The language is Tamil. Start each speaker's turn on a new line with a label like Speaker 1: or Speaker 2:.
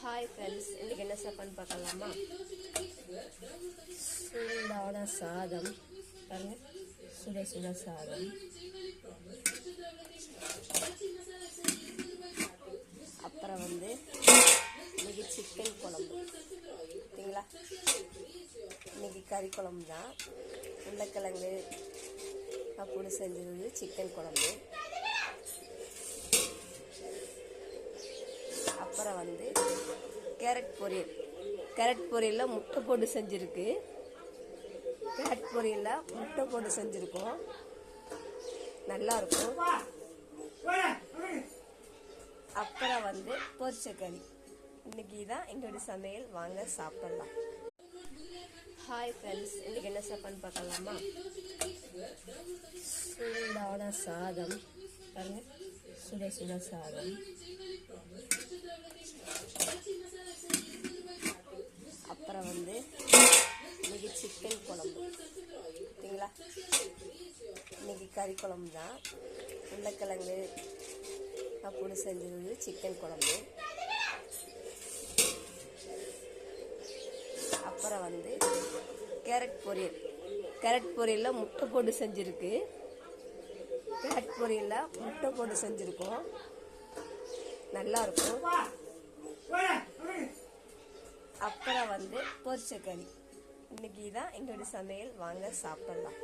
Speaker 1: ஹாய் ஃப்ரெண்ட்ஸ், இன்றைக்கி என்ன சாப்பாடுன்னு பார்க்கலாமா? சூடான சாதம் பாருங்க, சுட சுட சாதம். அப்புறம் இன்னைக்கு சிக்கன் குழம்பு. சரிங்களா? இன்னைக்கு கறி குழம்பு தான். உருளைக்கிழங்கு அப்படி செஞ்சது சிக்கன் குழம்பு. அப்புறம் கேரட் பொரியல். கேரட் பொரியலில் முட்டை போட்டு செஞ்சுருக்கு. கேரட் பொரியலில் முட்டை போட்டு செஞ்சுருக்கோம், நல்லாயிருக்கும். அப்புறம் பொரிச்ச கறி. இன்னைக்கு தான் எங்களுடைய சமையல். வாங்க சாப்பிடலாம். ஹாய் ஃப்ரெண்ட்ஸ், இன்றைக்கி என்ன சாப்பாடுன்னு பார்க்கலாமா? சூடான சாதம் பாருங்க, சுட சுட சாதம். அப்புறம் இன்னைக்கு சிக்கன் குழம்பு. சரிங்களா? இன்னைக்கு கறி குழம்பு தான். உருளைக்கிழங்கு அப்படி செஞ்சது சிக்கன் குழம்பு. அப்புறம் கேரட் பொரியல். கேரட் பொரியலில் முட்டை போட்டு செஞ்சுருக்கு. கேரட் பொரியலில் முட்டை போட்டு செஞ்சுருக்கோம், நல்லாயிருக்கும். அப்புறம் பொரிச்ச கறி. இன்னைக்கு தான் எங்களுடைய சமையல். வாங்க சாப்பிடலாம்.